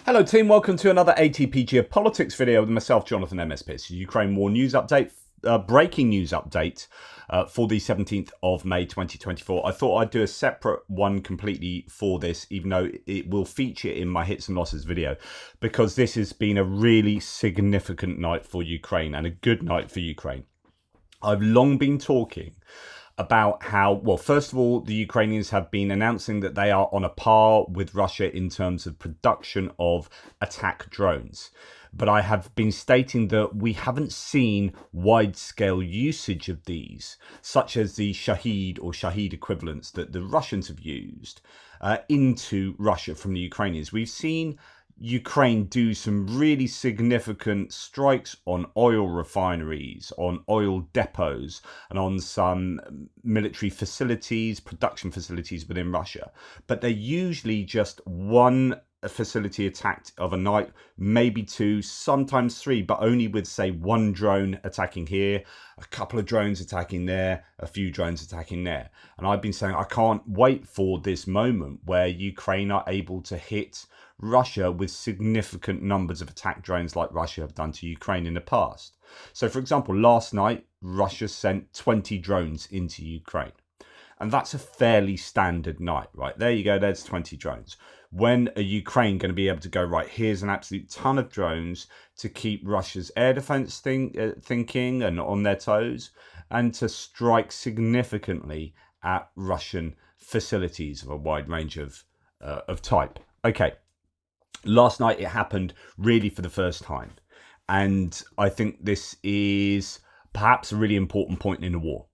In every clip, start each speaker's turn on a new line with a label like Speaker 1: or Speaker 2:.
Speaker 1: Hello team, welcome to another ATP Geopolitics video with myself, Jonathan MSP. It's a Ukraine war news update, breaking news update for the 17th of May 2024. I thought I'd do a separate one completely for this, even though it will feature in my hits and losses video, because this has been a really significant night for Ukraine and a good night for Ukraine. I've long been talking about how, well, first of all, the Ukrainians have been announcing that they are on a par with Russia in terms of production of attack drones. But I have been stating that we haven't seen wide-scale usage of these, such as the Shahid or Shahid equivalents that the Russians have used into Russia from the Ukrainians. We've seen Ukraine do some really significant strikes on oil refineries, on oil depots, and on some military facilities, production facilities within Russia. But they're usually just one facility attacked of a night, maybe two, sometimes three, but only with, say, one drone attacking here, a couple of drones attacking there, a few drones attacking there. And I've been saying I can't wait for this moment where Ukraine are able to hit Russia with significant numbers of attack drones like Russia have done to Ukraine in the past. So, for example, last night, Russia sent 20 drones into Ukraine. And that's a fairly standard night, right? There you go, there's 20 drones. When are Ukraine going to be able to go, right, here's an absolute ton of drones to keep Russia's air defense thinking and on their toes, and to strike significantly at Russian facilities of a wide range of type? Okay. Last night it happened really for the first time. And I think this is perhaps a really important point in the war.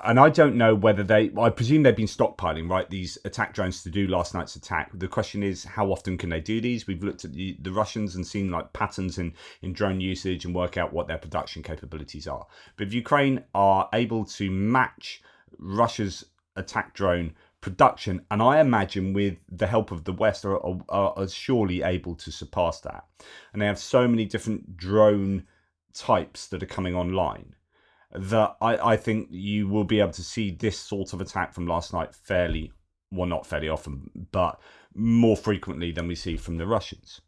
Speaker 1: And I don't know whether I presume they've been stockpiling, right, these attack drones to do last night's attack. The question is, how often can they do these? We've looked at the Russians and seen like patterns in drone usage and work out what their production capabilities are. But if Ukraine are able to match Russia's attack drone production, and I imagine with the help of the West are surely able to surpass that. And they have so many different drone types that are coming online that I think you will be able to see this sort of attack from last night not fairly often, but more frequently than we see from the Russians.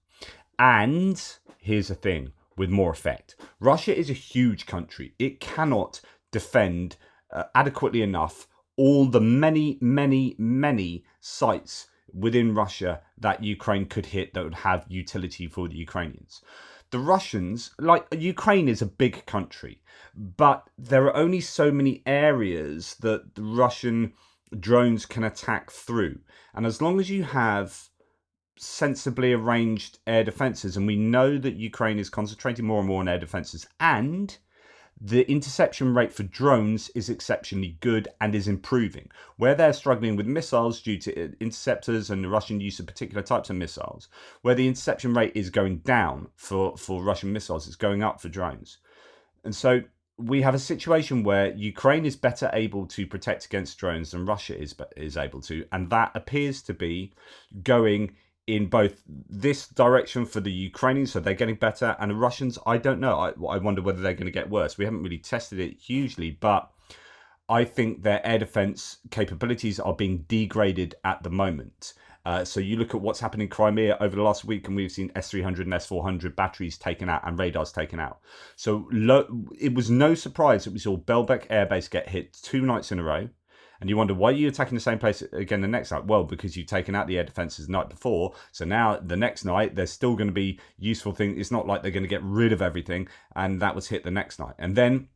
Speaker 1: And here's the thing, with more effect. Russia is a huge country. It cannot defend adequately enough all the many sites within Russia that Ukraine could hit that would have utility for the Ukrainians. The Russians, like Ukraine is a big country, but there are only so many areas that the Russian drones can attack through. And as long as you have sensibly arranged air defenses, and we know that Ukraine is concentrating more and more on air defenses, and the interception rate for drones is exceptionally good and is improving. Where they're struggling with missiles due to interceptors and the Russian use of particular types of missiles, where the interception rate is going down for Russian missiles, it's going up for drones. And so we have a situation where Ukraine is better able to protect against drones than Russia is able to. And that appears to be going in both this direction for the Ukrainians, so they're getting better, and the Russians, I don't know. I wonder whether they're going to get worse. We haven't really tested it hugely, but I think their air defense capabilities are being degraded at the moment. So you look at what's happened in Crimea over the last week, and we've seen S-300 and S-400 batteries taken out and radars taken out. So it was no surprise that we saw Belbek Air Base get hit 2 nights in a row. And you wonder, why are you attacking the same place again the next night? Well, because you've taken out the air defenses the night before. So now the next night, there's still going to be useful things. It's not like they're going to get rid of everything. And that was hit the next night. And then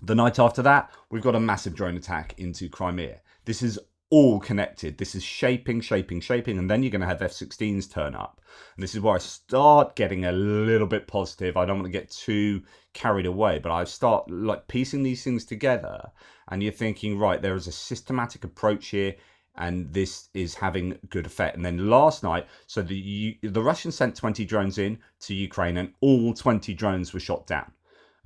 Speaker 1: the night after that, we've got a massive drone attack into Crimea. This is all connected. This is shaping. And then you're going to have F-16s turn up. And this is where I start getting a little bit positive. I don't want to get too carried away, but I start like piecing these things together. And you're thinking, right, there is a systematic approach here, and this is having good effect. And then last night, so the Russians sent 20 drones in to Ukraine, and all 20 drones were shot down.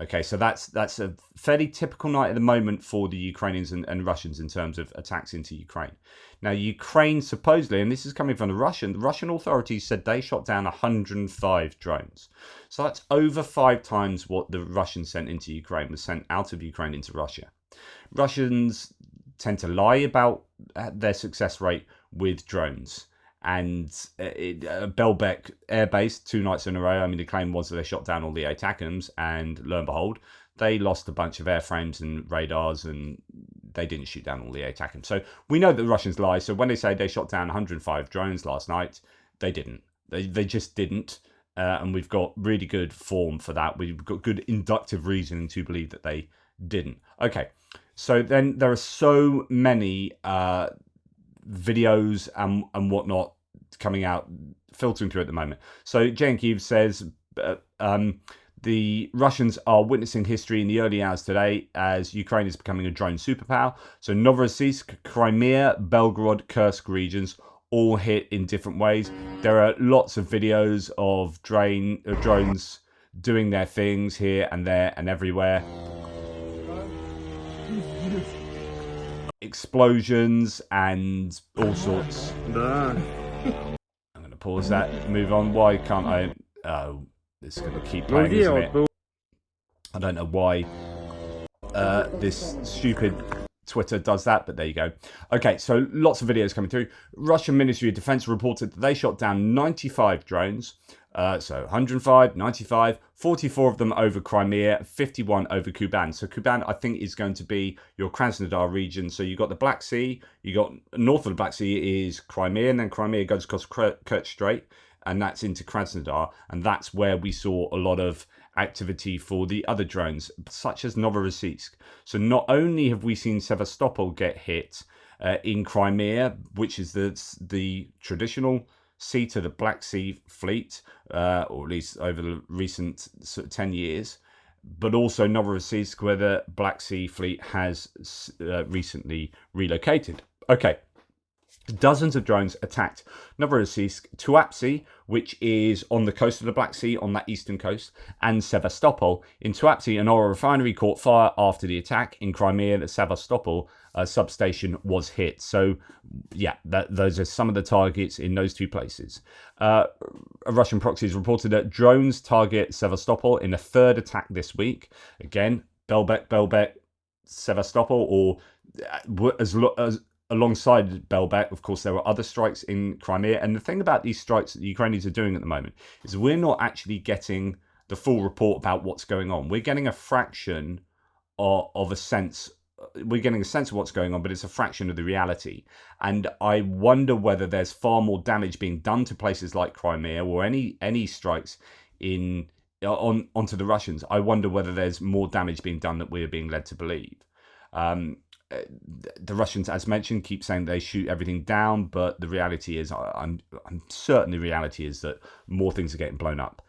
Speaker 1: Okay, so that's a fairly typical night at the moment for the Ukrainians and Russians in terms of attacks into Ukraine. Now, Ukraine supposedly, and this is coming from the Russian authorities said they shot down 105 drones. So that's over 5 times what the Russians sent into Ukraine was sent out of Ukraine into Russia. Russians tend to lie about their success rate with drones. and Belbek Air Base 2 nights in a row. I mean, the claim was that they shot down all the ATACMS, and lo and behold, they lost a bunch of airframes and radars, and they didn't shoot down all the ATACMS. So we know that the Russians lie. So when they say they shot down 105 drones last night, they didn't. They just didn't. And we've got really good form for that. We've got good inductive reasoning to believe that they didn't. Okay, so then there are so many videos and whatnot coming out, filtering through at the moment. So Jane Kiev says the Russians are witnessing history in the early hours today as Ukraine is becoming a drone superpower. So Novorossiysk, Crimea, Belgorod, Kursk regions all hit in different ways. There are lots of videos of drones doing their things here and there and everywhere. Explosions and all sorts. I'm going to pause that, move on. Why can't I? Oh, this is going to keep playing, isn't it? I don't know why this stupid Twitter does that, but there you go. Okay, so lots of videos coming through. Russian Ministry of Defense reported that they shot down 95 drones. So 105, 95, 44 of them over Crimea, 51 over Kuban. So Kuban, I think, is going to be your Krasnodar region. So you've got the Black Sea, you got north of the Black Sea is Crimea, and then Crimea goes across Kerch Strait, and that's into Krasnodar, and that's where we saw a lot of activity for the other drones, such as Novorossiysk. So not only have we seen Sevastopol get hit in Crimea, which is the traditional seat of the Black Sea Fleet, or at least over the recent sort of 10 years, but also Novorossiysk, where the Black Sea Fleet has recently relocated. Okay. Dozens of drones attacked Novorossiysk, Tuapse, which is on the coast of the Black Sea, on that eastern coast, and Sevastopol. In Tuapse, an oil refinery caught fire after the attack. In Crimea, the Sevastopol substation was hit. So, yeah, those are some of the targets in those two places. Russian proxies reported that drones target Sevastopol in a third attack this week. Again, Belbek, Sevastopol, or as alongside Belbek, of course, there were other strikes in Crimea. And the thing about these strikes that the Ukrainians are doing at the moment is we're not actually getting the full report about what's going on. We're getting a fraction of a sense. We're getting a sense of what's going on, but it's a fraction of the reality. And I wonder whether there's far more damage being done to places like Crimea or any strikes onto the Russians. I wonder whether there's more damage being done that we're being led to believe. The Russians, as mentioned, keep saying they shoot everything down, but the reality is, I'm certain the reality is that more things are getting blown up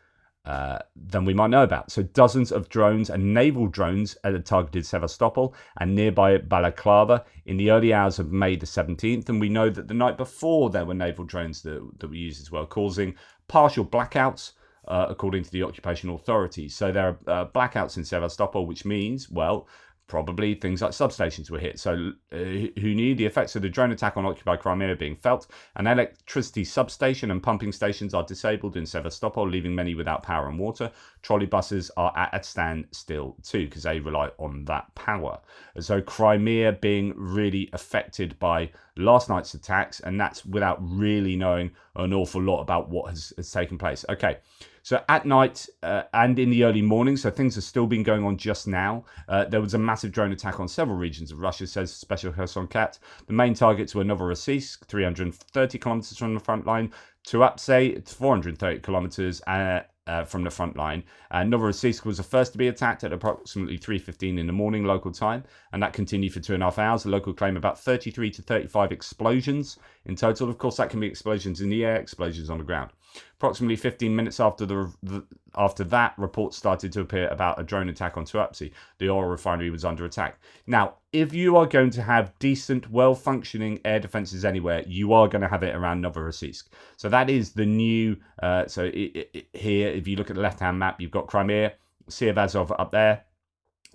Speaker 1: than we might know about. So dozens of drones and naval drones targeted Sevastopol and nearby Balaklava in the early hours of May the 17th. And we know that the night before there were naval drones that were used as well, causing partial blackouts, according to the occupation authorities. So there are blackouts in Sevastopol, which means, well, probably things like substations were hit. So who knew? The effects of the drone attack on occupied Crimea are being felt. An electricity substation and pumping stations are disabled in Sevastopol, leaving many without power and water. Trolley buses are at a standstill too, because they rely on that power. So Crimea being really affected by last night's attacks, and that's without really knowing an awful lot about what has taken place. Okay. So at night and in the early morning, so things have still been going on just now. There was a massive drone attack on several regions of Russia, says Special Kherson Cat. The main targets were Novorossiysk, 330 kilometers from the front line, Tuapse, 430 kilometers from the front line. Novorossiysk was the first to be attacked at approximately 3:15 in the morning local time, and that continued for 2.5 hours. The local claim about 33 to 35 explosions in total. Of course, that can be explosions in the air, explosions on the ground. Approximately 15 minutes after after that, reports started to appear about a drone attack on Tuapse. The oil refinery was under attack. Now, if you are going to have decent, well-functioning air defenses anywhere, you are going to have it around Novorossiysk. So that is the new. Here, if you look at the left-hand map, you've got Crimea, Sea of Azov up there,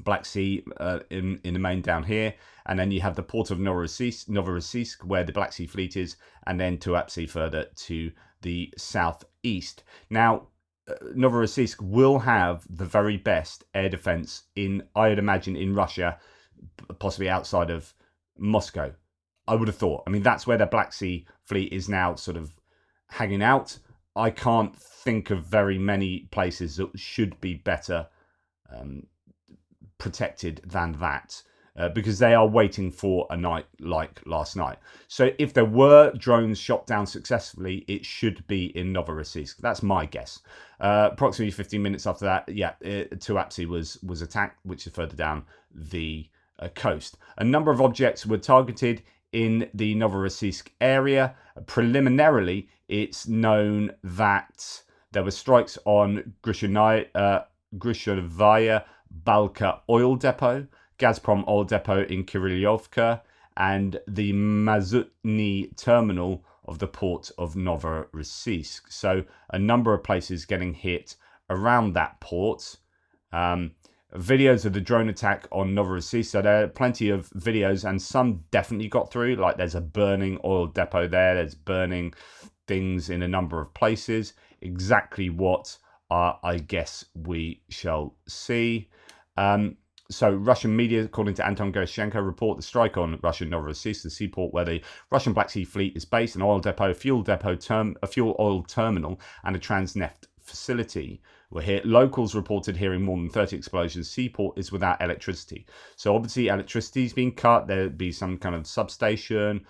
Speaker 1: Black Sea in the main down here, and then you have the port of Novorossiysk, where the Black Sea Fleet is, and then Tuapse further to the southeast. Now, Novorossiysk will have the very best air defense I'd imagine, in Russia, possibly outside of Moscow. I would have thought. I mean, that's where the Black Sea Fleet is now sort of hanging out. I can't think of very many places that should be better protected than that. Because they are waiting for a night like last night. So if there were drones shot down successfully, it should be in Novorossiysk. That's my guess. Approximately 15 minutes after that, Tuapse was attacked, which is further down the coast. A number of objects were targeted in the Novorossiysk area. Preliminarily, it's known that there were strikes on Grushenaya Balka oil depot, Gazprom oil depot in Kirillovka, and the Mazutny terminal of the port of Novorossiysk. So a number of places getting hit around that port. Videos of the drone attack on Novorossiysk. So there are plenty of videos, and some definitely got through. Like there's a burning oil depot there. There's burning things in a number of places. Exactly what I guess we shall see. So Russian media, according to Anton Gerashenko, report the strike on Russian Novorossiysk, the seaport where the Russian Black Sea Fleet is based, an oil depot, a fuel oil terminal, and a transneft facility were hit. Locals reported hearing more than 30 explosions. Seaport is without electricity. So obviously electricity is being cut. There'd be some kind of substation.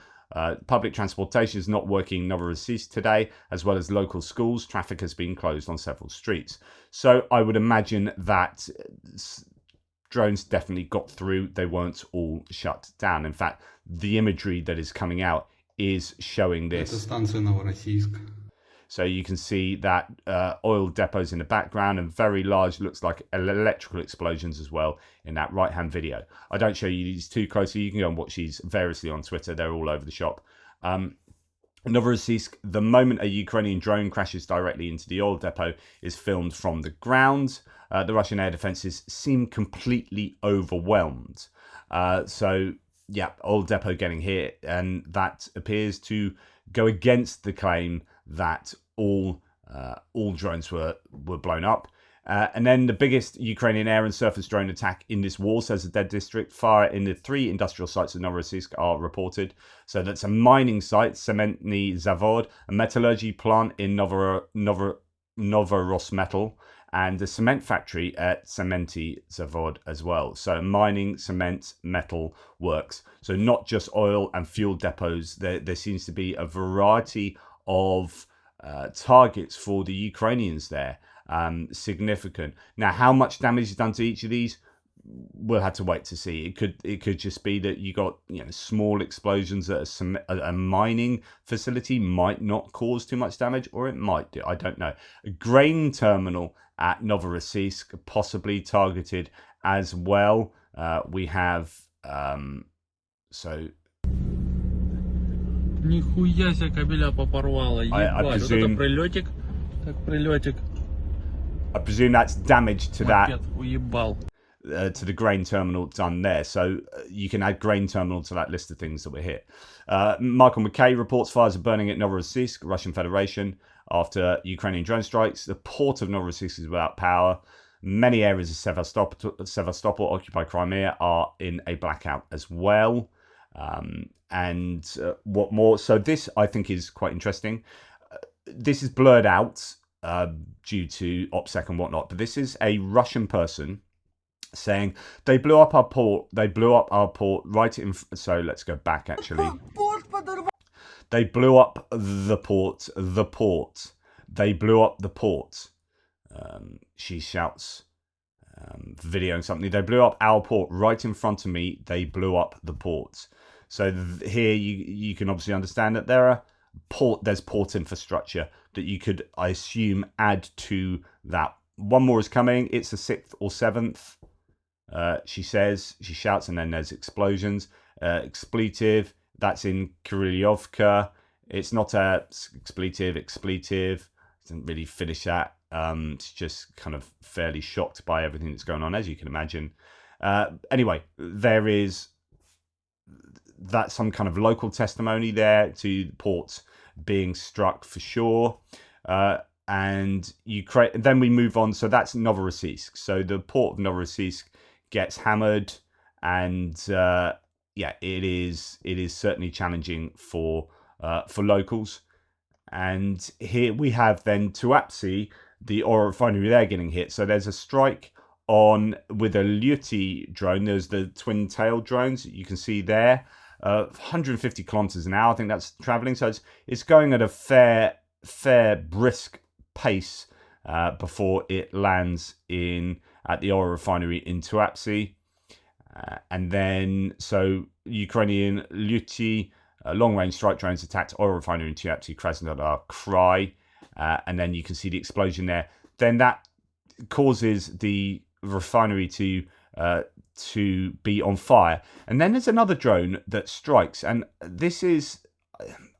Speaker 1: Public transportation is not working in Novorossiysk today, as well as local schools. Traffic has been closed on several streets. So I would imagine that drones definitely got through. They weren't all shut down. In fact, the imagery that is coming out is showing this. So you can see that oil depots in the background and very large, looks like electrical explosions as well in that right-hand video. I don't show you these too closely. You can go and watch these variously on Twitter. They're all over the shop. Novorossiysk, the moment a Ukrainian drone crashes directly into the oil depot, is filmed from the ground. The Russian air defenses seem completely overwhelmed. Oil depot getting hit, and that appears to go against the claim that all drones were blown up. And then the biggest Ukrainian air and surface drone attack in this war, says the Dead District. Fire in the 3 industrial sites of Novorossiysk are reported. So that's a mining site, Cementny Zavod, a metallurgy plant in Novorosmetal, and a cement factory at Cementy Zavod as well. So mining, cement, metal works. So not just oil and fuel depots. There seems to be a variety of targets for the Ukrainians there. Significant. Now, how much damage is done to each of these? We'll have to wait to see. It could just be that you got small explosions at a mining facility might not cause too much damage, or it might do. I don't know. A grain terminal at Novorossiysk possibly targeted as well. We have
Speaker 2: Нихуя себе кабеля попорвало. Ебать, вот это прилетик. Так прилетик.
Speaker 1: I presume that's damage to that.
Speaker 2: Уебал.
Speaker 1: To the grain terminal done there. So you can add grain terminal to that list of things that were hit. Michael McKay reports fires are burning at Novorossiysk, Russian Federation, after Ukrainian drone strikes. The port of Novorossiysk is without power. Many areas of Sevastopol, occupied Crimea, are in a blackout as well. What more? So this, I think, is quite interesting. This is blurred out due to OPSEC and whatnot, but this is a Russian person saying they blew up our port. They blew up our port right in. So let's go back. Actually, they blew up the port. The port. They blew up the port. She shouts, videoing something. They blew up our port right in front of me. They blew up the port. So here you can obviously understand that there's port infrastructure that you could, I assume, add to that. One more is coming. It's the 6th or 7th. She shouts, and then there's explosions. Expletive, that's in Kirillovka. It's not a expletive. Doesn't really finish that. It's just kind of fairly shocked by everything that's going on, as you can imagine. Anyway, that's some kind of local testimony there to ports being struck for sure. And Ukraine. Then we move on. So that's Novorossiysk. So the port of Novorossiysk gets hammered, and it is certainly challenging for locals. And here we have then Tuapse, the oil refinery there getting hit. So there's a strike on with a Luti drone. There's the twin tail drones you can see there, 150 kilometers an hour. I think that's traveling. So it's going at a fair brisk pace before it lands in at the oil refinery in Tuapse. And then, so Ukrainian Luti long-range strike drones attacked oil refinery in Tuapse, Krasnodar Krai. And then you can see the explosion there. Then that causes the refinery to be on fire. And then there's another drone that strikes. And this is,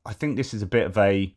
Speaker 1: I think this is a bit of a,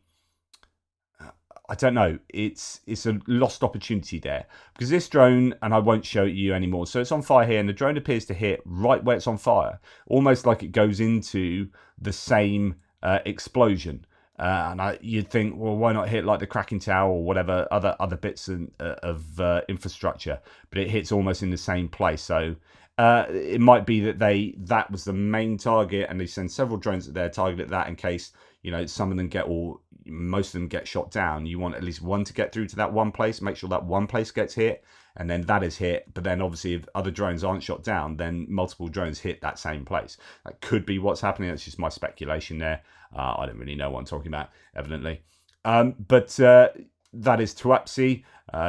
Speaker 1: I don't know, it's a lost opportunity there, because this drone, and I won't show it you anymore, so it's on fire here, and the drone appears to hit right where it's on fire, almost like it goes into the same explosion. And you'd think, well, why not hit like the cracking tower or whatever other bits of infrastructure? But it hits almost in the same place. So it might be that that was the main target, and they send several drones at their target at that in case, you know, some of them get, or most of them get shot down. You want at least one to get through to that one place, make sure that one place gets hit, and then that is hit. But then obviously if other drones aren't shot down, then multiple drones hit that same place. That could be what's happening. That's just my speculation there. I don't really know what I'm talking about, evidently. But that is Tuapse.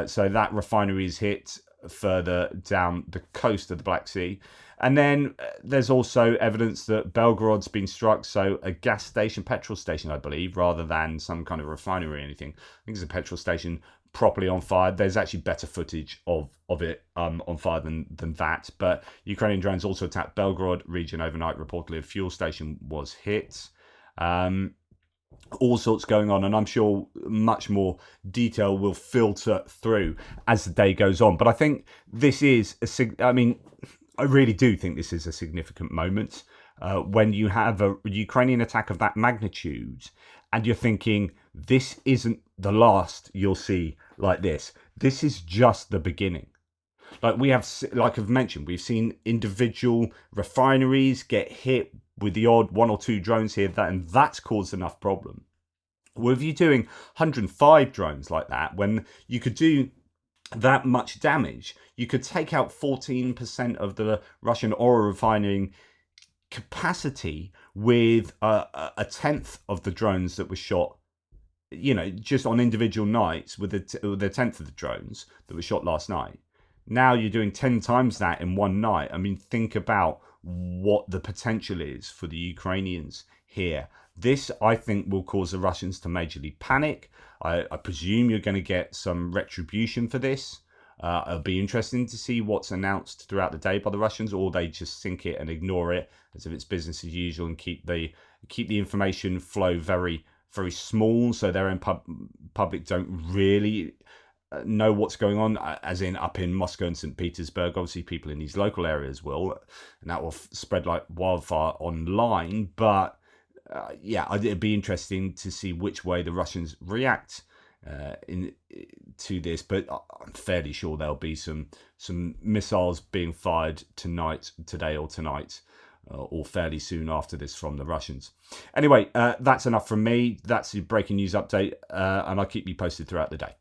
Speaker 1: So that refinery is hit further down the coast of the Black Sea. And then there's also evidence that Belgorod's been struck. So a gas station, petrol station, I believe, rather than some kind of refinery or anything. I think it's a petrol station properly on fire. There's actually better footage of it on fire than that. But Ukrainian drones also attacked Belgorod region overnight. Reportedly, a fuel station was hit. All sorts going on, and I'm sure much more detail will filter through as the day goes on. But I think this is I really do think this is a significant moment when you have a Ukrainian attack of that magnitude, and you're thinking, this isn't the last you'll see like this. This is just the beginning. Like I've mentioned, we've seen individual refineries get hit with the odd one or two drones here, and that's caused enough problem. Well, if you're doing 105 drones like that, when you could do that much damage, you could take out 14% of the Russian oil refining capacity with a tenth of the drones that were shot, you know, just on individual nights, with a tenth of the drones that were shot last night. Now you're doing 10 times that in one night. I mean, think about what the potential is for the Ukrainians here. This, I think, will cause the Russians to majorly panic. I presume you're going to get some retribution for this. It'll be interesting to see what's announced throughout the day by the Russians, or they just sink it and ignore it as if it's business as usual and keep the information flow very, very small, so their own public don't really know what's going on, as in up in Moscow and St. Petersburg. Obviously people in these local areas will, and that will spread like wildfire online. But it'd be interesting to see which way the Russians react to this. But I'm fairly sure there'll be some missiles being fired today or tonight, or fairly soon after this from the Russians. Anyway, that's enough from me. That's your breaking news update, and I'll keep you posted throughout the day.